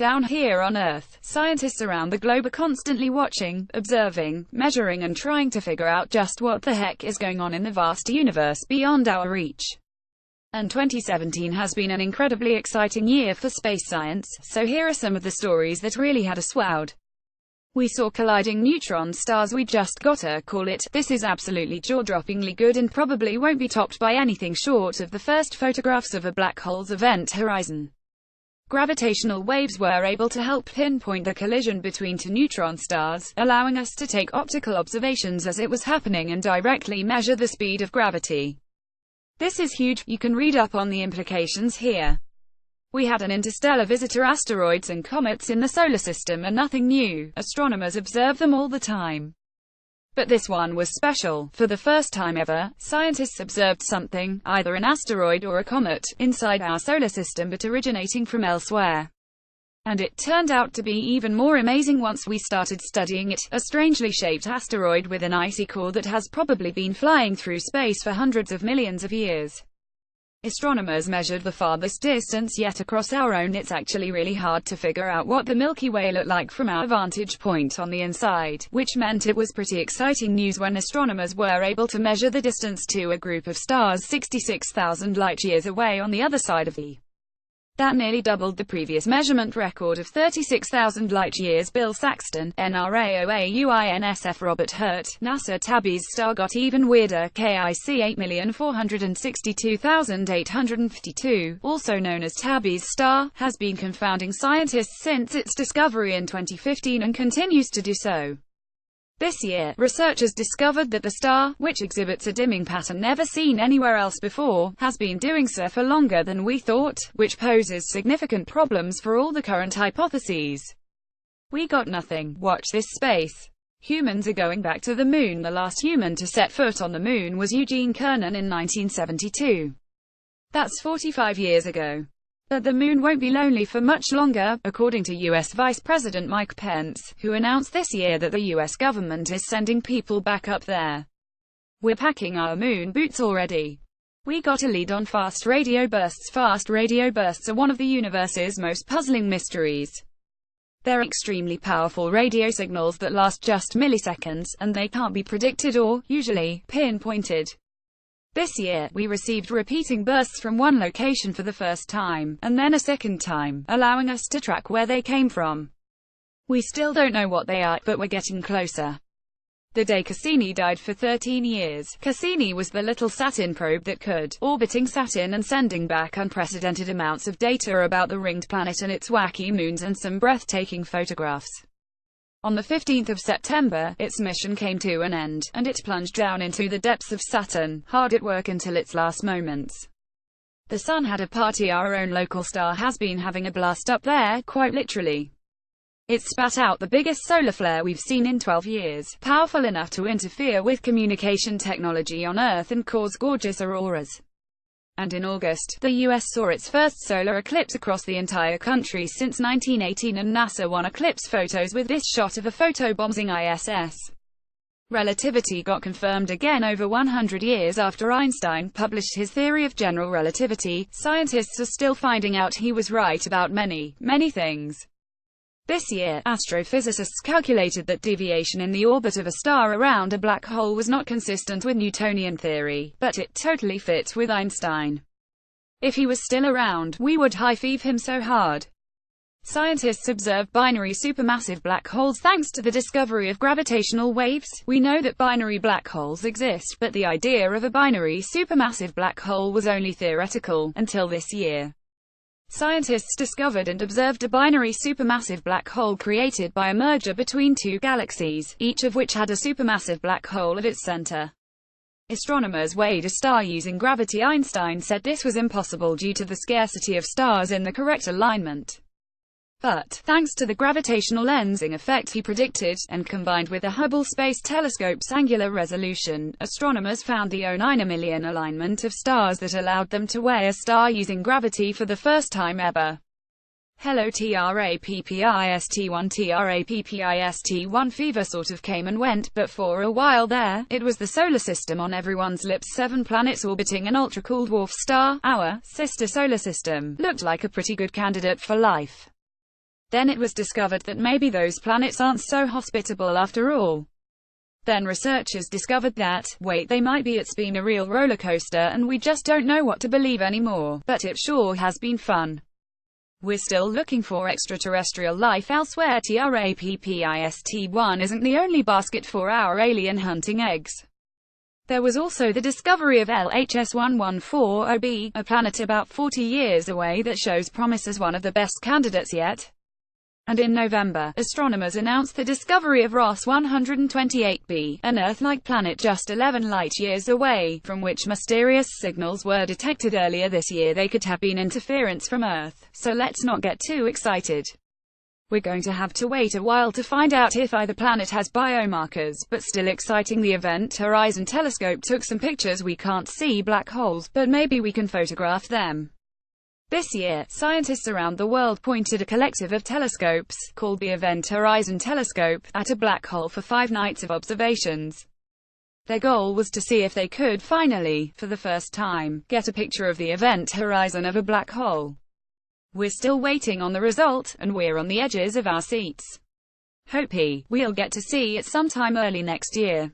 Down here on Earth, scientists around the globe are constantly watching, observing, measuring and trying to figure out just what the heck is going on in the vast universe beyond our reach. And 2017 has been an incredibly exciting year for space science, so here are some of the stories that really had us wowed. We saw colliding neutron stars. We just gotta call it. This is absolutely jaw-droppingly good and probably won't be topped by anything short of the first photographs of a black hole's event horizon. Gravitational waves were able to help pinpoint the collision between two neutron stars, allowing us to take optical observations as it was happening and directly measure the speed of gravity. This is huge. You can read up on the implications here. We had an interstellar visitor. Asteroids and comets in the solar system are nothing new. Astronomers observe them all the time. But this one was special. For the first time ever, scientists observed something, either an asteroid or a comet, inside our solar system but originating from elsewhere. And it turned out to be even more amazing once we started studying it, a strangely shaped asteroid with an icy core that has probably been flying through space for hundreds of millions of years. Astronomers measured the farthest distance yet across our own. It's actually really hard to figure out what the Milky Way looked like from our vantage point on the inside, which meant it was pretty exciting news when astronomers were able to measure the distance to a group of stars 66,000 light-years away on the other side of the That nearly doubled the previous measurement record of 36,000 light-years. Bill Saxton, NRAOA-UINSF. Robert Hurt, NASA. Tabby's star got even weirder. KIC 8,462,852, also known as Tabby's star, has been confounding scientists since its discovery in 2015 and continues to do so. This year, researchers discovered that the star, which exhibits a dimming pattern never seen anywhere else before, has been doing so for longer than we thought, which poses significant problems for all the current hypotheses. We got nothing. Watch this space. Humans are going back to the moon. The last human to set foot on the moon was Eugene Cernan in 1972. That's 45 years ago. But the moon won't be lonely for much longer, according to U.S. Vice President Mike Pence, who announced this year that the U.S. government is sending people back up there. We're packing our moon boots already. We got a lead on fast radio bursts. Fast radio bursts are one of the universe's most puzzling mysteries. They're extremely powerful radio signals that last just milliseconds, and they can't be predicted or, usually, pinpointed. This year, we received repeating bursts from one location for the first time, and then a second time, allowing us to track where they came from. We still don't know what they are, but we're getting closer. The day Cassini died. For 13 years, Cassini was the little Saturn probe that could, orbiting Saturn and sending back unprecedented amounts of data about the ringed planet and its wacky moons and some breathtaking photographs. On the 15th of September, its mission came to an end, and it plunged down into the depths of Saturn, hard at work until its last moments. The Sun had a party. Our own local star has been having a blast up there, quite literally. It spat out the biggest solar flare we've seen in 12 years, powerful enough to interfere with communication technology on Earth and cause gorgeous auroras. And in August, the US saw its first solar eclipse across the entire country since 1918, and NASA won eclipse photos with this shot of a photobombing ISS. Relativity got confirmed again over 100 years after Einstein published his theory of general relativity. Scientists are still finding out he was right about many things. This year, astrophysicists calculated that deviation in the orbit of a star around a black hole was not consistent with Newtonian theory, but it totally fits with Einstein. If he was still around, we would high-five him so hard. Scientists observe binary supermassive black holes. Thanks to the discovery of gravitational waves, we know that binary black holes exist, but the idea of a binary supermassive black hole was only theoretical, until this year. Scientists discovered and observed a binary supermassive black hole created by a merger between two galaxies, each of which had a supermassive black hole at its center. Astronomers weighed a star using gravity. Einstein said this was impossible due to the scarcity of stars in the correct alignment. But, thanks to the gravitational lensing effect he predicted, and combined with the Hubble Space Telescope's angular resolution, astronomers found the 0.9 million alignment of stars that allowed them to weigh a star using gravity for the first time ever. Hello TRAPPIST1 TRAPPIST1 fever sort of came and went, but for a while there, it was the solar system on everyone's lips. 7 planets orbiting an ultra-cool dwarf star, our sister solar system, looked like a pretty good candidate for life. Then it was discovered that maybe those planets aren't so hospitable after all. Then researchers discovered that, wait, they might be. It's been a real roller coaster and we just don't know what to believe anymore, but it sure has been fun. We're still looking for extraterrestrial life elsewhere. TRAPPIST-1 isn't the only basket for our alien hunting eggs. There was also the discovery of LHS 1140b, a planet about 40 years away that shows promise as one of the best candidates yet. And in November, astronomers announced the discovery of Ross 128b, an Earth-like planet just 11 light-years away, from which mysterious signals were detected earlier this year. They could have been interference from Earth, so let's not get too excited. We're going to have to wait a while to find out if either planet has biomarkers, but still exciting. The Event Horizon Telescope took some pictures. We can't see black holes, but maybe we can photograph them. This year, scientists around the world pointed a collective of telescopes, called the Event Horizon Telescope, at a black hole for 5 nights of observations. Their goal was to see if they could finally, for the first time, get a picture of the event horizon of a black hole. We're still waiting on the result, and we're on the edges of our seats. Hopey, we'll get to see it sometime early next year.